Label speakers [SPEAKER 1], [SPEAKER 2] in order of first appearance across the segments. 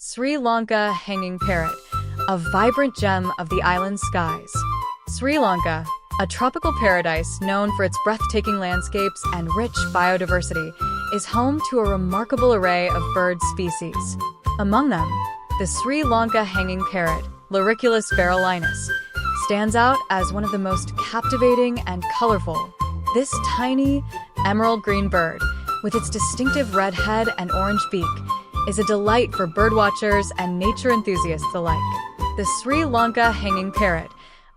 [SPEAKER 1] Sri Lanka hanging parrot, a vibrant gem of the island skies. Sri Lanka, a tropical paradise known for its breathtaking landscapes and rich biodiversity, is home to a remarkable array of bird species. Among them, the Sri Lanka hanging parrot, Loriculus berylinus, stands out as one of the most captivating and colorful. This tiny, emerald green bird, with its distinctive red head and orange beak, is a delight for birdwatchers and nature enthusiasts alike. The Sri Lanka hanging parrot.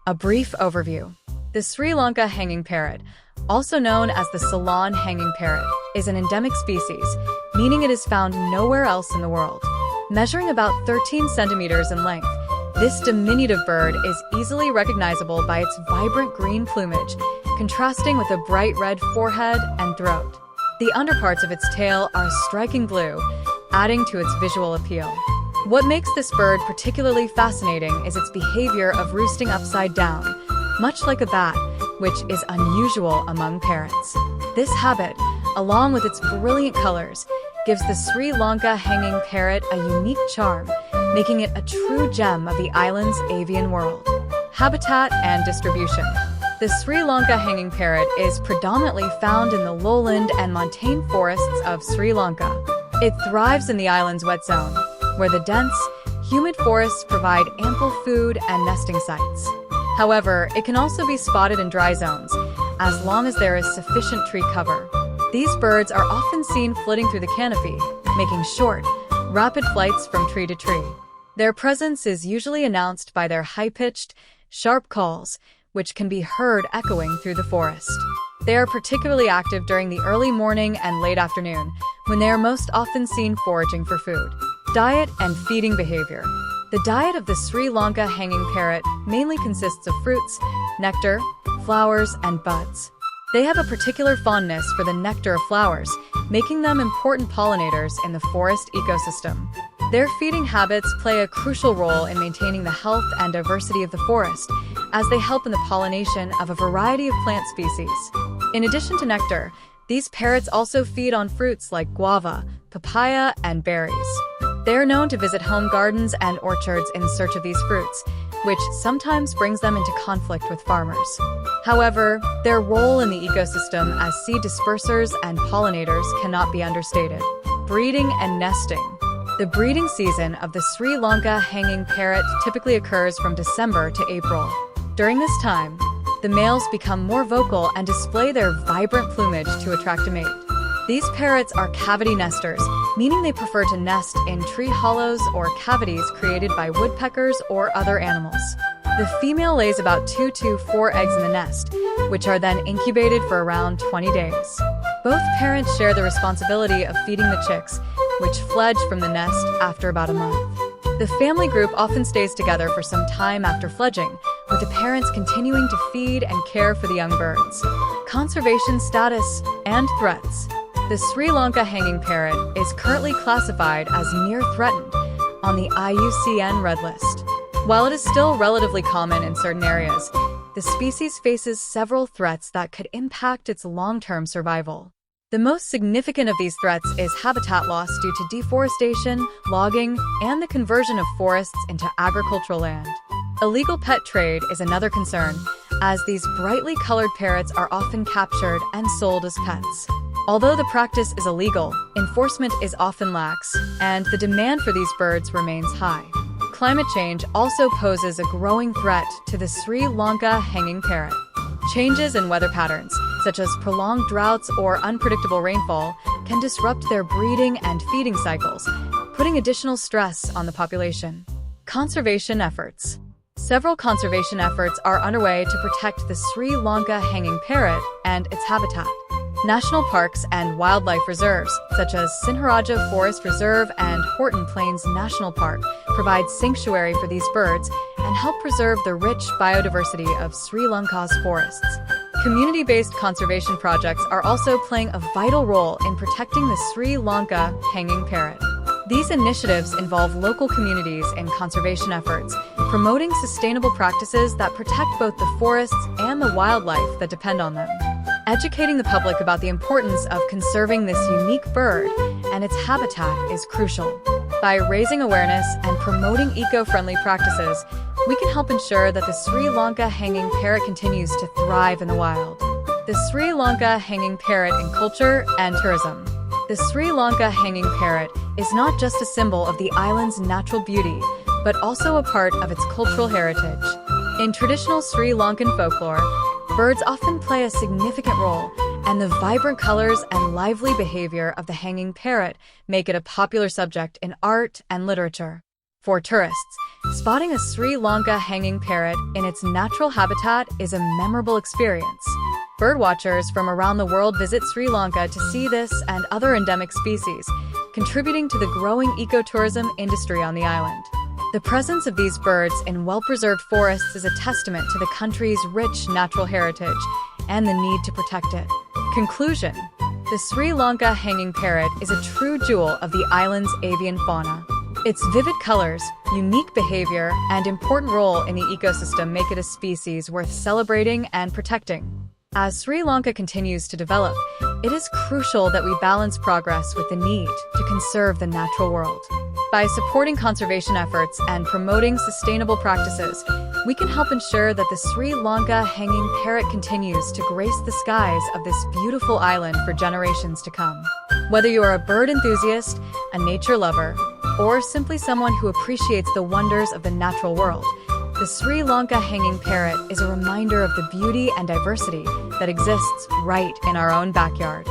[SPEAKER 1] A brief overview. The Sri Lanka hanging parrot, also known as the Ceylon hanging parrot, is an endemic species, meaning it is found nowhere else in the world. Measuring about 13 centimeters in length, this diminutive bird is easily recognizable by its vibrant green plumage, contrasting with a bright red forehead and throat. The underparts of its tail are striking blue, adding to its visual appeal. What makes this bird particularly fascinating is its behavior of roosting upside down, much like a bat, which is unusual among parrots. This habit, along with its brilliant colors, gives the Sri Lanka hanging parrot a unique charm, making it a true gem of the island's avian world. Habitat and distribution. The Sri Lanka hanging parrot is predominantly found in the lowland and montane forests of Sri Lanka. It thrives in the island's wet zone, where the dense, humid forests provide ample food and nesting sites. However, it can also be spotted in dry zones, as long as there is sufficient tree cover. These birds are often seen flitting through the canopy, making short, rapid flights from tree to tree. Their presence is usually announced by their high-pitched, sharp calls, which can be heard echoing through the forest. They are particularly active during the early morning and late afternoon, when they are most often seen foraging for food. Diet and feeding behavior. The diet of the Sri Lanka hanging parrot mainly consists of fruits, nectar, flowers, and buds. They have a particular fondness for the nectar of flowers, making them important pollinators in the forest ecosystem. Their feeding habits play a crucial role in maintaining the health and diversity of the forest, as they help in the pollination of a variety of plant species. In addition to nectar, these parrots also feed on fruits like guava, papaya, and berries. They are known to visit home gardens and orchards in search of these fruits, which sometimes brings them into conflict with farmers. However, their role in the ecosystem as seed dispersers and pollinators cannot be understated. Breeding and nesting. The breeding season of the Sri Lanka hanging parrot typically occurs from December to April. During this time, the males become more vocal and display their vibrant plumage to attract a mate. These parrots are cavity nesters, meaning they prefer to nest in tree hollows or cavities created by woodpeckers or other animals. The female lays about 2 to 4 eggs in the nest, which are then incubated for around 20 days. Both parents share the responsibility of feeding the chicks, which fledge from the nest after about a month. The family group often stays together for some time after fledging, with the parents continuing to feed and care for the young birds. Conservation status and threats. The Sri Lanka hanging parrot is currently classified as near threatened on the IUCN Red List. While it is still relatively common in certain areas, the species faces several threats that could impact its long-term survival. The most significant of these threats is habitat loss due to deforestation, logging, and the conversion of forests into agricultural land. Illegal pet trade is another concern, as these brightly colored parrots are often captured and sold as pets. Although the practice is illegal, enforcement is often lax, and the demand for these birds remains high. Climate change also poses a growing threat to the Sri Lanka hanging parrot. Changes in weather patterns, such as prolonged droughts or unpredictable rainfall, can disrupt their breeding and feeding cycles, putting additional stress on the population. Conservation efforts. Several conservation efforts are underway to protect the Sri Lanka hanging parrot and its habitat. National parks and wildlife reserves, such as Sinharaja Forest Reserve and Horton Plains National Park, provide sanctuary for these birds and help preserve the rich biodiversity of Sri Lanka's forests. Community-based conservation projects are also playing a vital role in protecting the Sri Lanka hanging parrot. These initiatives involve local communities in conservation efforts, promoting sustainable practices that protect both the forests and the wildlife that depend on them. Educating the public about the importance of conserving this unique bird and its habitat is crucial. By raising awareness and promoting eco-friendly practices, we can help ensure that the Sri Lanka hanging parrot continues to thrive in the wild. The Sri Lanka hanging parrot in culture and tourism. The Sri Lanka hanging parrot is not just a symbol of the island's natural beauty, but also a part of its cultural heritage. In traditional Sri Lankan folklore, birds often play a significant role, and the vibrant colors and lively behavior of the hanging parrot make it a popular subject in art and literature. For tourists, spotting a Sri Lanka hanging parrot in its natural habitat is a memorable experience. Birdwatchers from around the world visit Sri Lanka to see this and other endemic species, contributing to the growing ecotourism industry on the island. The presence of these birds in well-preserved forests is a testament to the country's rich natural heritage and the need to protect it. Conclusion: the Sri Lanka hanging parrot is a true jewel of the island's avian fauna. Its vivid colors, unique behavior, and important role in the ecosystem make it a species worth celebrating and protecting. As Sri Lanka continues to develop, it is crucial that we balance progress with the need to conserve the natural world. By supporting conservation efforts and promoting sustainable practices, we can help ensure that the Sri Lanka hanging parrot continues to grace the skies of this beautiful island for generations to come. Whether you are a bird enthusiast, a nature lover, or simply someone who appreciates the wonders of the natural world, the Sri Lanka hanging parrot is a reminder of the beauty and diversity that exists right in our own backyard.